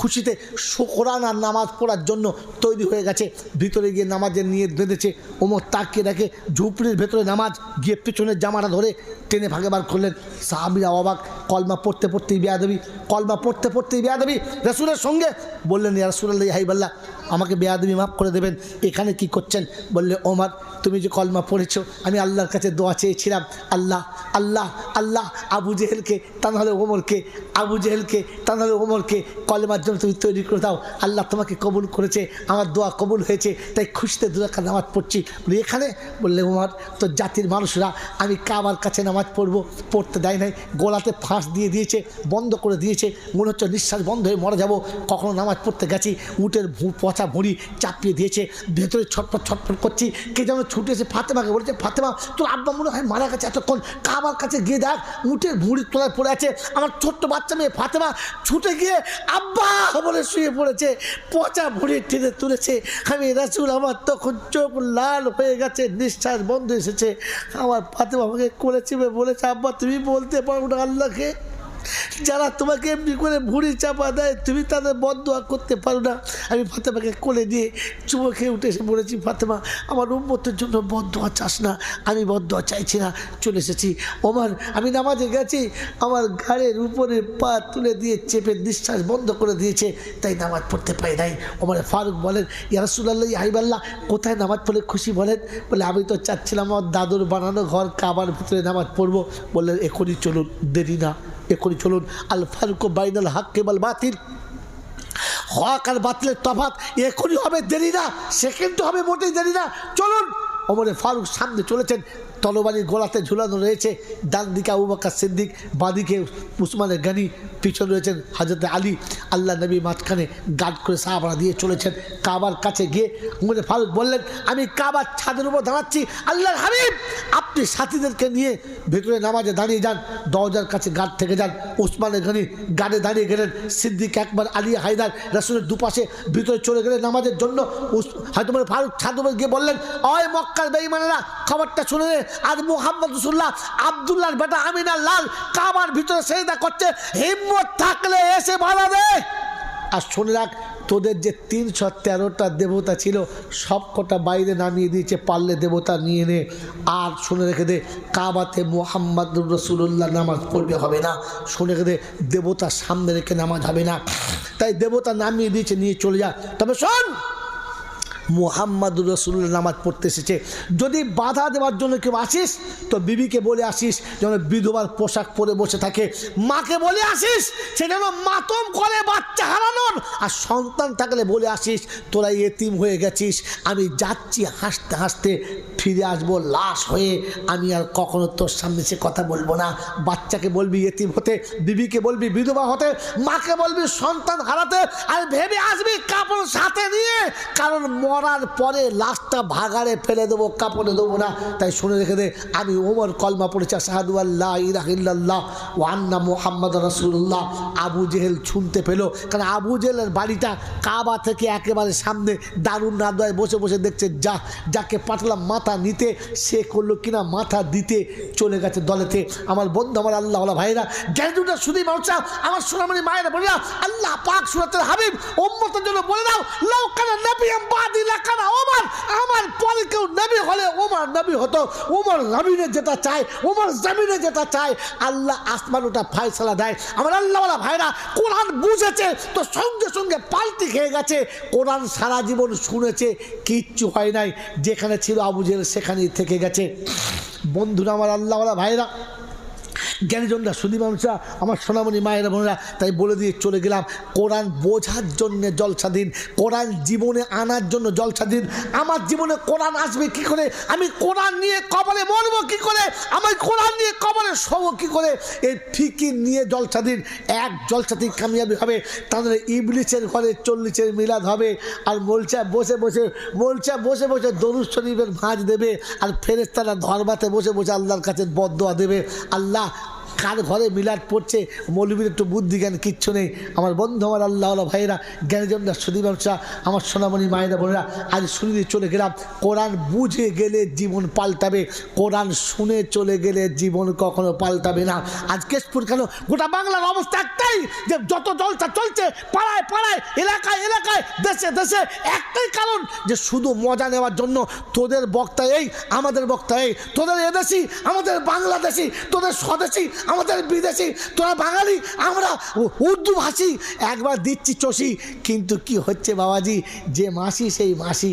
খুশিতে কোরআন আর নামাজ পড়ার জন্য তৈরি হয়ে গেছে। ভিতরে গিয়ে নামাজের নিয়ত বেঁধেছে। ওমর তাকিয়ে দেখে ঝুপড়ির ভেতরে নামাজ, গিয়ে পেছনের জামাটা ধরে টেনে ভাগে বার করলেন। সাহাবীরা অবাক, কলমা পড়তে পড়তেই বেয়াদবি, কলমা পড়তে পড়তেই বেয়াদবি। রাসূলের সঙ্গে বললেন, ইয়া রাসূলুল্লাহ হাবিবাল্লাহ, আমাকে বেয়াদবি মাফ করে দেবেন, এখানে কি করছেন? বললে, ওমর তুমি যে কলমা পড়েছো, আমি আল্লাহর কাছে দোয়া চেয়েছিলাম, আল্লাহ আল্লাহ আল্লাহ আবু জেহেলকে তা নাহলে ওমরকে, আবু জেহেলকে তা নাহলে ওমরকে কলমার জন্য তুমি তৈরি করে দাও। আল্লাহ তোমাকে কবুল করেছে, আমার দোয়া কবুল হয়েছে, তাই খুশিতে দু রাকাত নামাজ পড়ছি। বলে এখানে? বললে, ওমর তো জাতির মানুষরা আমি কাবার কাছে নামাজ পড়বো পড়তে দেয় নাই, গোলাতে ফাঁস দিয়ে দিয়েছে, বন্ধ করে দিয়েছে, মনে হচ্ছে নিঃশ্বাস বন্ধ হয়ে মরে যাবো। কখনো নামাজ পড়তে গেছি, উটের পচা ভুঁড়ি চাপিয়ে দিয়েছে, ভেতরে ছটফট ছটফট করছি। কে যেন ছুটে এসে ফাতেমাকে বলেছে, ফাতেমা তোর আব্বা মনে হয় মারা গেছে, এতক্ষণ কাবার কাছে গিয়ে দেখ উটের ভুঁড়ির তলায় পড়ে আছে। আমার ছোট্ট বাচ্চা মেয়ে ফাতেমা ছুটে গিয়ে আব্বা বলে শুয়ে পড়েছে, পচা ভুঁড়ি টেনে তুলেছে। আমি রাসূল, আমার তখন চোখ লাল হয়ে গেছে, নিঃশ্বাস বন্ধ এসেছে। আমার ফাতেমা আমাকে কোলে চেপে বলেছে, আব্বা তুমি বলতে পারো না আল্লাহকে, যারা তোমাকে এমনি করে ভুঁড়ি চাপা দেয় তুমি তাদের বদদোয়া করতে পারো না। আমি ফাতেমাকে কোলে নিয়ে চুমো খেয়ে উঠে এসে বলেছি, ফাতেমা আমার উম্মতের জন্য বদদোয়া চাস না, আমি বদদোয়া চাইছি না, চলে এসেছি। ওমর আমি নামাজে গেছি, আমার ঘাড়ের উপরে পা তুলে দিয়ে চেপে নিঃশ্বাস বন্ধ করে দিয়েছে, তাই নামাজ পড়তে পারি নাই। ওমর ফারুক বলেন, ইয়া রাসূলুল্লাহ হাবিবাল্লাহ, কোথায় নামাজ পড়লে খুশি বলেন? বলে আমি তো চাচ্ছিলাম আমার দাদুর বানানো ঘর কাবার ভিতরে নামাজ পড়বো। বললেন এখনই চলুন, দেরি না, এখনই চলুন। আল ফারুকু বাইনাল হাক্কি ওয়াল বাতিল, হক আর বাতিলের তফাৎ এখনই হবে, দেরি না, সেকেন্ড হবে, মোটেই দেরি না, চলুন। ওমর ফারুক সামনে চলেছেন, তরবারির গোলাতে ঝুলানো রয়েছে। ডান দিকে আবু বকর সিদ্দিক, বাঁদিকে উসমানে গনি, পিছনে রয়েছেন হযরত আলী। আল্লাহ নবী মাঝখানে গার্ড করে সাহাবারা দিয়ে চলেছেন। কাবার কাছে গিয়ে ওমর ফারুক বললেন, আমি কাবার ছাদের উপর দাঁড়াচ্ছি, আল্লাহর হাবিব আপনি সাথীদেরকে নিয়ে ভেতরে নামাজে দাঁড়িয়ে যান, দরজার কাছে গার্ড থেকে যান। উসমানে গনি গার্ডে দাঁড়িয়ে গেলেন, সিদ্দিক একবার, আলী হায়দার রাসূলের দুপাশে ভিতরে চলে গেলেন নামাজের জন্য। হয়তো ওমর ফারুক ছাদের উপর গিয়ে বললেন, ওই মক্কার বেঈমানেরা খবরটা শুনে নে, আজ মুহাম্মদ রাসূলুল্লাহ আব্দুল্লাহর বেটা আমিনার লাল কাবার ভিতরে সেজদা করছে, হিম্মত থাকলে এসে বাধা দে। আর শুনে রাখ, তোদের যে 313টা দেবতা ছিল সব কটা বাইরে নামিয়ে দিয়েছে, পারলে দেবতা নিয়ে নে। আর শুনে রেখে দে, কাবাতে মুহাম্মদুর রাসূলুল্লাহ নামাজ পড়বে হবে না, শুনে রেখে দে, দেবতা সামনে রেখে নামাজ হবে না। তাই দেবতা নামিয়ে দিয়েছে, নিয়ে চলে যা। তবে শোন, মুহাম্মদুর রাসূলুল্লাহ নামাজ পড়তে এসেছে, যদি বাধা দেওয়ার জন্য কেউ আসিস তো বিবিকে বলে আসিস যেন বিধবার পোশাক পরে বসে থাকে, মাকে বলে আসিস সে যেন মাতম করে বাচ্চা হারানোর, আর সন্তান থাকলে বলে আসিস তোরা এতিম হয়ে গেছিস, আমি যাচ্ছি হাসতে হাসতে ফিরে আসবো লাশ হয়ে, আমি আর কখনো তোর সামনে সে কথা বলবো না। বাচ্চাকে বলবি এতিম হতে, বিবিকে বলবি বিধবা হতে, মাকে বলবি সন্তান হারাতে, আর ভেবে আসবি কাপড় সাথে নিয়ে, কারণ মরার পরে লাশটা ভাগাড়ে ফেলে দেবো, কাপড়ে দেবো না। তাই শুনে রেখে দে, আমি ওমর কলমা পড়েছি, আশহাদু আল্লা ইলাহা ইল্লাল্লাহ ওয়া আন্না মুহাম্মাদুর রাসূলুল্লাহ। আবু জেহেল শুনতে পেল, কারণ আবু জেহেলের বাড়িটা কাবা থেকে একেবারে সামনে, দারুন নাদয় বসে বসে দেখছে, যাকে পাঠালাম মাথা নিতে সে করলো কিনা মাথা দিতে চলে গেছে দলেতে। আমার বন্ধু, আমার আল্লাহওয়ালা ভাইরা, জ্ঞানীটা শুধুই মানুষরা, আমার সোনামণি মায়েরা বলে দাও, আল্লাহ পাক সূরাতুল হাবিব উম্মতের জন্য বলে দাও, লাউ কানা নাবিয়্যাম বাদি লাকানা ওমর, আমার পরে কেউ নবী হলে ওমর নবী হতো। ওমর জমিনে যেটা চায়, ওমর জমিনে যেটা চায়, আল্লাহ আসমান ওটা ফয়সালা দেয়। আমার আল্লাহওয়ালা ভাইরা, কোরআন বুঝেছে তো সঙ্গে সঙ্গে পাল্টি খেয়ে গেছে। কোরআন সারা জীবন শুনেছে, কিচ্ছু হয় নাই, যেখানে ছিল আবু জেহেল সেখানেই থেকে গেছে। বন্ধুরা, আমার আল্লাহওয়ালা ভাইরা, জ্ঞানীজনরা, শুধু মানুষরা, আমার সোনামণি মায়েরা বোনেরা, তাই বলে দিয়ে চলে গেলাম, কোরআন বোঝার জন্য জলসা দিন, কোরআন জীবনে আনার জন্য জলসা দিন। আমার জীবনে কোরআন আসবে কি করে, আমি কোরআন নিয়ে কবরে মরবো কি করে, আমি কোরআন নিয়ে কবরে শোবো কি করে, এই ফিকির নিয়ে জলসা দিন। এক জলসাতেই কামিয়াবি হবে, তাহলে ইবলিসের ঘরে 40-এর মিলাদ হবে, আর মোলচা বসে বসে দরুদ শরীফের ভাঁজ দেবে, আর ফেরেশতারা ধর্মাতে বসে বসে আল্লাহর কাছে বদদোয়া দেবে, আল্লাহ কার ঘরে মিলাদ পড়ছে, মৌলবীর একটু বুদ্ধি জ্ঞান কিচ্ছু নেই। আমার বন্ধু, আমার আল্লাহ ভাইয়েরা, জ্ঞানীজনরা, সুদী ব্যবসা, আমার সোনামণি মায়েরা বোনেরা, আজ শুনে চলে গেলাম। কোরআন বুঝে গেলে জীবন পাল্টাবে, কোরআন শুনে চলে গেলে জীবন কখনো পাল্টাবে না। আজ কেশপুর কেন, গোটা বাংলার অবস্থা একটাই, যে যত জলসা চলছে পাড়ায় পাড়ায়, এলাকায় এলাকায়, দেশে দেশে, একটাই কারণ, যে শুধু মজা নেওয়ার জন্য তোদের বক্তা এই, আমাদের বক্তা এই, তোদের এদেশি, আমাদের বাংলাদেশি, তোদের স্বদেশি, আমাদের বিদেশি, তোরা বাঙালি, আমরা উর্দু ভাষী, একবার দিচ্ছি চষি। কিন্তু কি হচ্ছে বাবাজি, যে মাসি সেই মাসি।